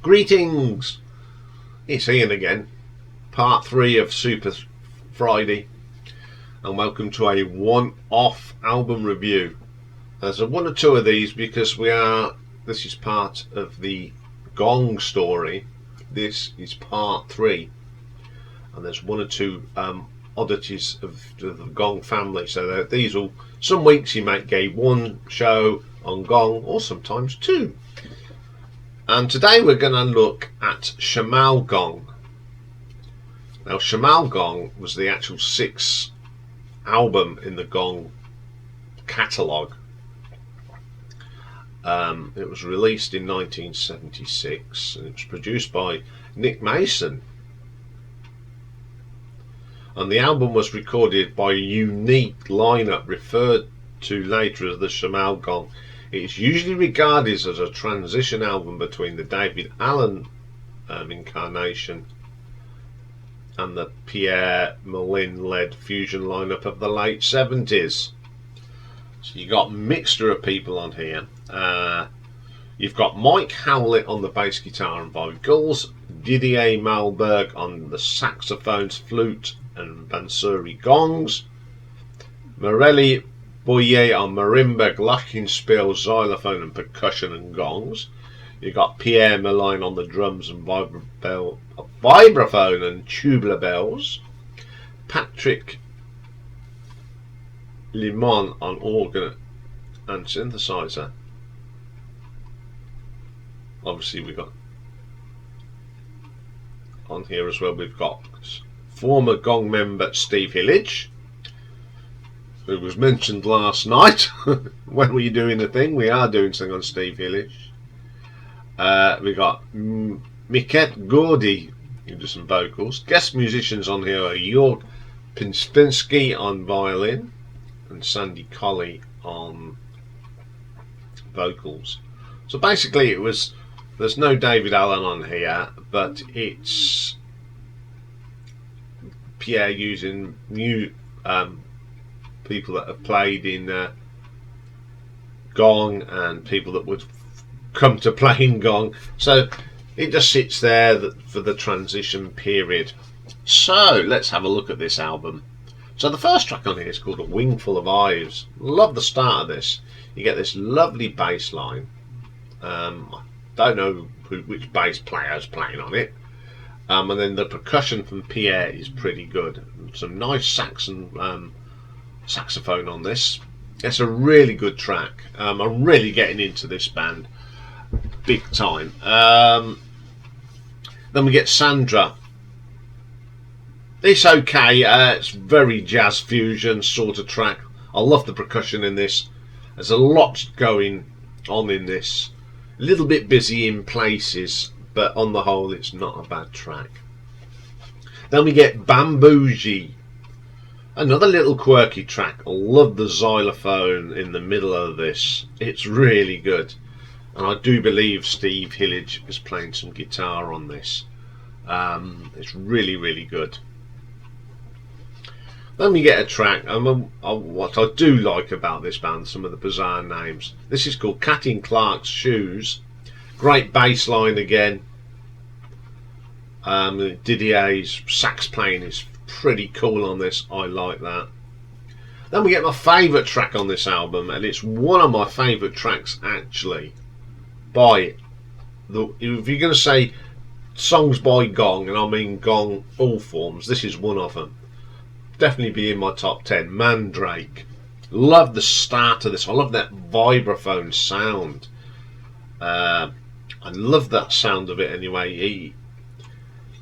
Greetings! It's Iain again, part 3 of Super Friday, and welcome to a one-off album review. There's one or two of these because this is part of the Gong story. This is part 3, and there's one or two oddities of the Gong family. So these will, some weeks you might get one show on Gong, or sometimes two. And today we're going to look at Shamal Gong. Now, Shamal Gong was the actual 6th album in the Gong catalogue. It was released in 1976 and it was produced by Nick Mason. And the album was recorded by a unique lineup referred to later as the Shamal Gong. It is usually regarded as a transition album between the David Allen incarnation and the Pierre Molin-led fusion lineup of the late 70s. So you got a mixture of people on here. You've got Mike Howlett on the bass guitar and vocals, Didier Malberg on the saxophones, flute and bansuri gongs, Morelli Boyer on marimba, glockenspiel, xylophone and percussion and gongs. You got Pierre Molin on the drums and vibraphone and tubular bells. Patrick Limon on organ and synthesizer. Obviously we got on here as well, we've got former Gong member Steve Hillage, who was mentioned last night. When were you doing the thing? We are doing something on Steve Hillage. We got Miket Gordy, who does some vocals. Guest musicians on here are Jörg Pinspinsky on violin and Sandy Colley on vocals. So basically there's no David Allen on here, but it's Pierre using new people that have played in Gong and people that would come to play in Gong. So it just sits there for the transition period. So let's have a look at this album. So the first track on here is called A Wingful of Eyes. Love the start of this. You get this lovely bass line. I don't know which bass player is playing on it. And then the percussion from Pierre is pretty good. Some nice saxophone on this. It's a really good track. I'm really getting into this band big time. Then we get Chandra. It's okay. It's very jazz fusion sort of track. I love the percussion in this. There's a lot going on in this. A little bit busy in places, but on the whole it's not a bad track. Then we get Bambooji. Another little quirky track. I love the xylophone in the middle of this. It's really good. And I do believe Steve Hillage is playing some guitar on this. It's really, really good. Then we get a track. What I do like about this band, some of the bizarre names. This is called Cat in Clark's Shoes. Great bass line again. Didier's sax playing is pretty cool on this. I like that. Then we get my favourite track on this album, and it's one of my favourite tracks actually. If you're going to say songs by Gong, and I mean Gong all forms, this is one of them. Definitely be in my top 10. Mandrake. Love the start of this. I love that vibraphone sound. I love that sound of it anyway.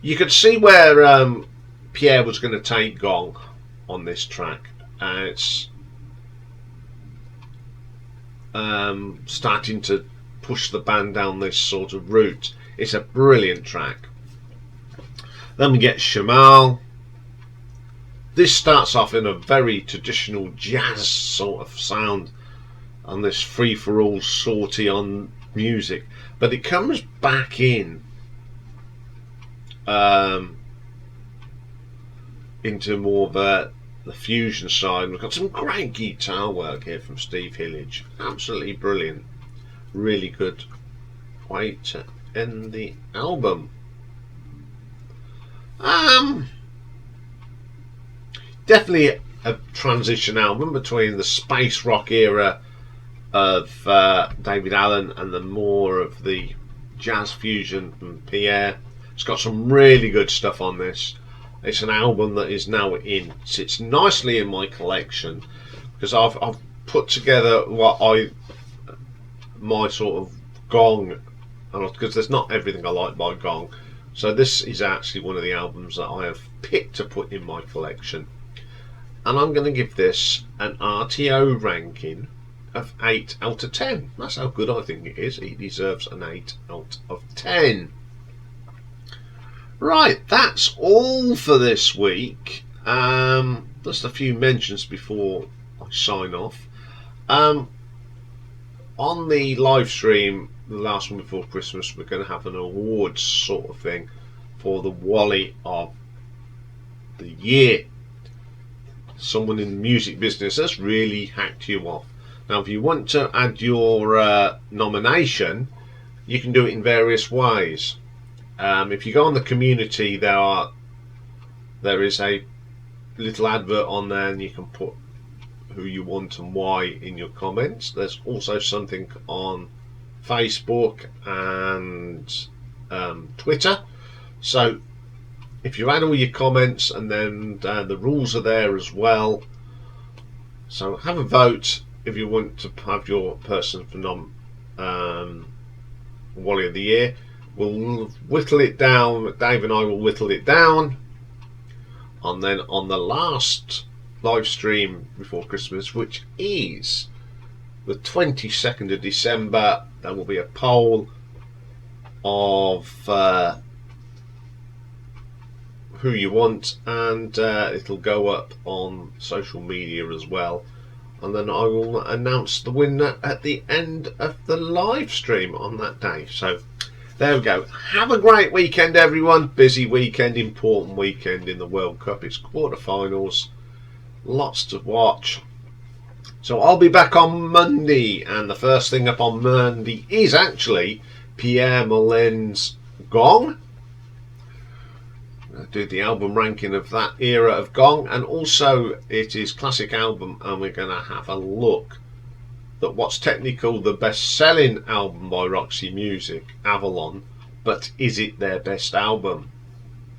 You could see where Pierre was going to take Gong on this track. It's starting to push the band down this sort of route. It's a brilliant track. Then we get Shamal. This starts off in a very traditional jazz sort of sound on this free-for-all sortie on music, but it comes back in into more of the fusion side. We've got some great guitar work here from Steve Hillage. Absolutely brilliant. Really good. Wait, in the album. Definitely a transition album between the space rock era of David Allen and the more of the jazz fusion from Pierre. It's got some really good stuff on this. It's an album that is now sits nicely in my collection because I've put together my sort of Gong, because there's not everything I like by Gong. So this is actually one of the albums that I have picked to put in my collection. And I'm going to give this an RTO ranking of 8 out of 10. That's how good I think it is. It deserves an 8 out of 10. Right, that's all for this week. Just a few mentions before I sign off. On the live stream, the last one before Christmas, we're going to have an awards sort of thing for the Wally of the Year. Someone in the music business has really hacked you off. Now, if you want to add your nomination, you can do it in various ways. If you go on the community, there is a little advert on there, and you can put who you want and why in your comments. There's also something on Facebook and Twitter. So if you add all your comments, and then the rules are there as well. So have a vote if you want to have your person for Wally of the Year. We'll whittle it down. Dave and I will whittle it down, and then on the last live stream before Christmas, which is the 22nd of December, there will be a poll of who you want, and it'll go up on social media as well, and then I will announce the winner at the end of the live stream on that day. So there we go. Have a great weekend, everyone. Busy weekend, important weekend in the World Cup. It's quarterfinals, lots to watch. So I'll be back on Monday, and the first thing up on Monday is actually Pierre Molin's Gong. I'll do the album ranking of that era of Gong, and also it is classic album, and we're going to have a look at what's technically the best-selling album by Roxy Music, Avalon, but is it their best album?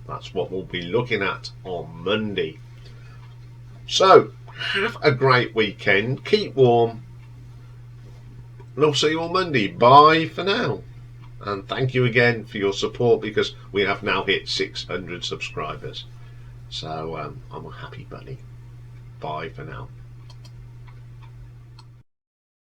That's what we'll be looking at on Monday. So have a great weekend, keep warm, and I'll see you on Monday. Bye for now, and thank you again for your support, because we have now hit 600 subscribers. So I'm a happy bunny. Bye for now.